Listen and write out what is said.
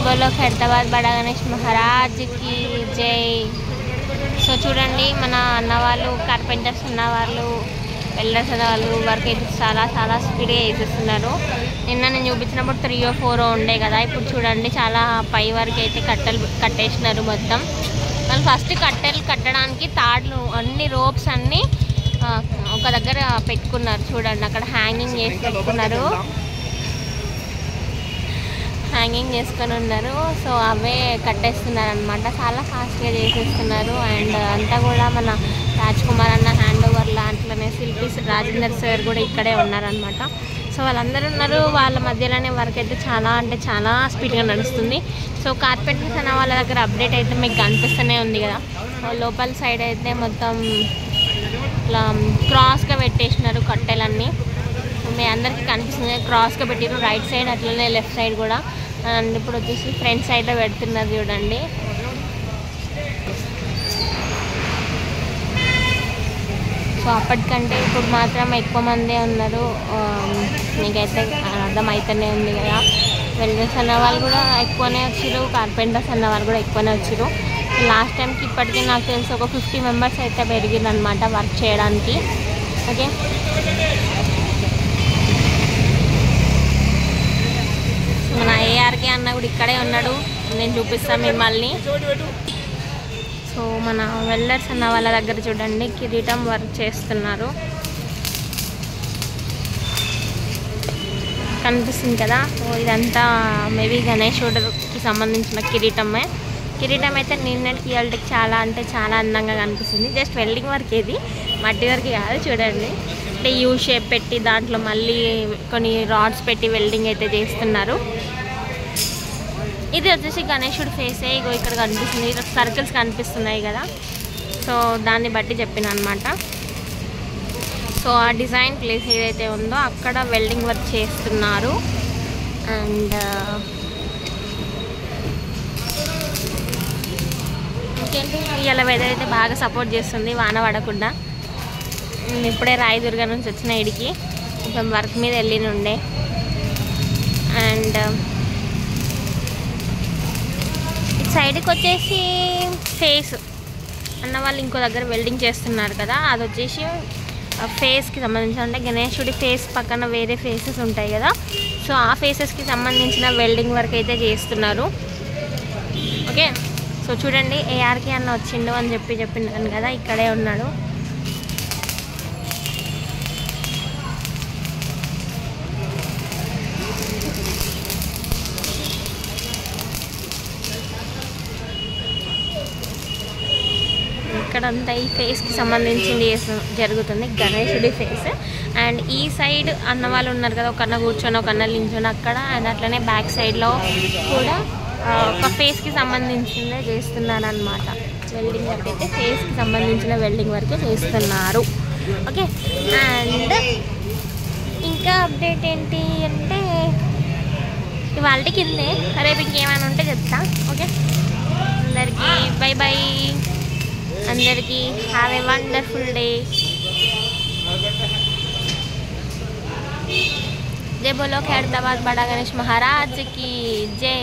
बोलो ఖైరతాబాద్ బడా గణేష్ మహారాజ్ కి జై. సో చూడండి మన అన్న వాళ్ళు కార్పెంటర్స్ ఉన్న వాళ్ళు వెల్డర్స్ అన్న వాళ్ళు వర్క్ అయితే చాలా చాలా స్పీడ్గా వేసేస్తున్నారు. నిన్న నేను చూపించినప్పుడు 3 or 4 ఉండే కదా, ఇప్పుడు చూడండి చాలా పై వరకు అయితే కట్టెలు కట్టేసినారు మొత్తం. వాళ్ళు ఫస్ట్ కట్టెలు కట్టడానికి తాడులు అన్ని రోప్స్ అన్నీ ఒక దగ్గర పెట్టుకున్నారు. చూడండి అక్కడ హ్యాంగింగ్ చేసి పెట్టుకున్నారు, హ్యాంగింగ్ చేసుకొని ఉన్నారు. సో అవే కట్టేస్తున్నారు అనమాట, చాలా ఫాస్ట్గా చేసేస్తున్నారు. అండ్ అంతా కూడా మన రాజ్ కుమార్ అన్న హ్యాండ్ ఓవర్ లాంట్లోనే శిల్పి రాజేందర్ సార్ కూడా ఇక్కడే ఉన్నారనమాట. సో వాళ్ళందరూ ఉన్నారు, వాళ్ళ మధ్యలోనే వర్క్ అయితే చాలా అంటే చాలా స్పీడ్గా నడుస్తుంది. సో కార్పెంటర్స్ అన్న వాళ్ళ దగ్గర అప్డేట్ అయితే మీకు కనిపిస్తూనే ఉంది కదా. లోపల సైడ్ అయితే మొత్తం ఇట్లా క్రాస్గా పెట్టేసినారు కట్టెలన్నీ, మీ అందరికీ కనిపిస్తుంది. క్రాస్గా పెట్టారు రైట్ సైడ్, అట్లనే లెఫ్ట్ సైడ్ కూడా. అండ్ ఇప్పుడు వచ్చేసి ఫ్రంట్ సైడ్లో పెడుతున్నారు చూడండి. సో అప్పటికంటే ఇప్పుడు మాత్రం ఎక్కువ మందే ఉన్నారు, మీకైతే అర్థమవుతూనే ఉంది కదా. వెల్డర్స్ అన్న వాళ్ళు కూడా ఎక్కువనే వచ్చారు, కార్పెంటర్స్ అన్న వాళ్ళు కూడా ఎక్కువనే వచ్చారు. లాస్ట్ టైంకి ఇప్పటికీ నాకు తెలిసి ఒక 50 members అయితే పెరిగింది అనమాట వర్క్ చేయడానికి. ఓకే, మన ఏఆర్కే అన్న కూడా ఇక్కడే ఉన్నాడు, నేను చూపిస్తాను మిమ్మల్ని. సో మన వెల్డర్స్ అన్న వాళ్ళ దగ్గర చూడండి కిరీటం వర్క్ చేస్తున్నారు, కనిపిస్తుంది కదా. సో ఇదంతా మేబీ గణేశుడికి సంబంధించిన కిరీటమే. కిరీటం అయితే నిన్నటికి ఇవాళకి చాలా అంటే చాలా అందంగా కనిపిస్తుంది. జస్ట్ వెల్డింగ్ వర్క్, ఇది మట్టి వర్క్ కాదు. చూడండి అంటే యూ షేప్ పెట్టి దాంట్లో మళ్ళీ కొన్ని రాడ్స్ పెట్టి వెల్డింగ్ అయితే చేస్తున్నారు. ఇది వచ్చేసి గణేశుడి ఫేసే, ఇగో ఇక్కడ కనిపిస్తుంది, సర్కిల్స్ కనిపిస్తున్నాయి కదా. సో దాన్ని బట్టి చెప్పిన అనమాట. సో ఆ డిజైన్ ప్లేస్ ఏదైతే ఉందో అక్కడ వెల్డింగ్ వర్క్ చేస్తున్నారు. అండ్ ఇంకేంటి, ఇవాళ వెదర్ అయితే బాగా సపోర్ట్ చేస్తుంది, వాన పడకుండా. ఇప్పుడే రాయదుర్గ నుంచి వచ్చిన ఇడికి కొంచెం వర్క్ మీద వెళ్ళినుండే. అండ్ సైడ్కి వచ్చేసి ఫేస్ అన్న వాళ్ళు ఇంకో దగ్గర వెల్డింగ్ చేస్తున్నారు కదా, అది వచ్చేసి ఫేస్కి సంబంధించిన, అంటే గణేశుడి ఫేస్ పక్కన వేరే ఫేసెస్ ఉంటాయి కదా. సో ఆ ఫేసెస్కి సంబంధించిన వెల్డింగ్ వర్క్ అయితే చేస్తున్నారు. ఓకే, సో చూడండి ఏఆర్కే అన్న వచ్చిండు అని చెప్పినాను కదా, ఇక్కడే ఉన్నాడు. ఇక్కడంతా ఈ ఫేస్కి సంబంధించింది జరుగుతుంది, గణేశుడి ఫేస్. అండ్ ఈ సైడ్ అన్న వాళ్ళు ఉన్నారు కదా, ఒక అన్న కూర్చొని ఒక అన్న నించొని అక్కడ. అండ్ అట్లనే బ్యాక్ సైడ్లో కూడా ఒక ఫేస్కి సంబంధించిందే చేస్తున్నారు అనమాట. వెల్డింగ్ వర్క్ అయితే ఫేస్కి సంబంధించిన వెల్డింగ్ వర్క్ చేస్తున్నారు. ఓకే, అండ్ ఇంకా అప్డేట్ ఏంటి అంటే ఇవాళకి ఇంతే, రేపు ఇంకేమైనా ఉంటే చెప్తా. ఓకే, అందరికీ బై బై, అందరికీ హ్యావ్ ఏ వండర్ఫుల్ డే. जय बोलो खैरताबाद बड़ा गणेश महाराज की जय.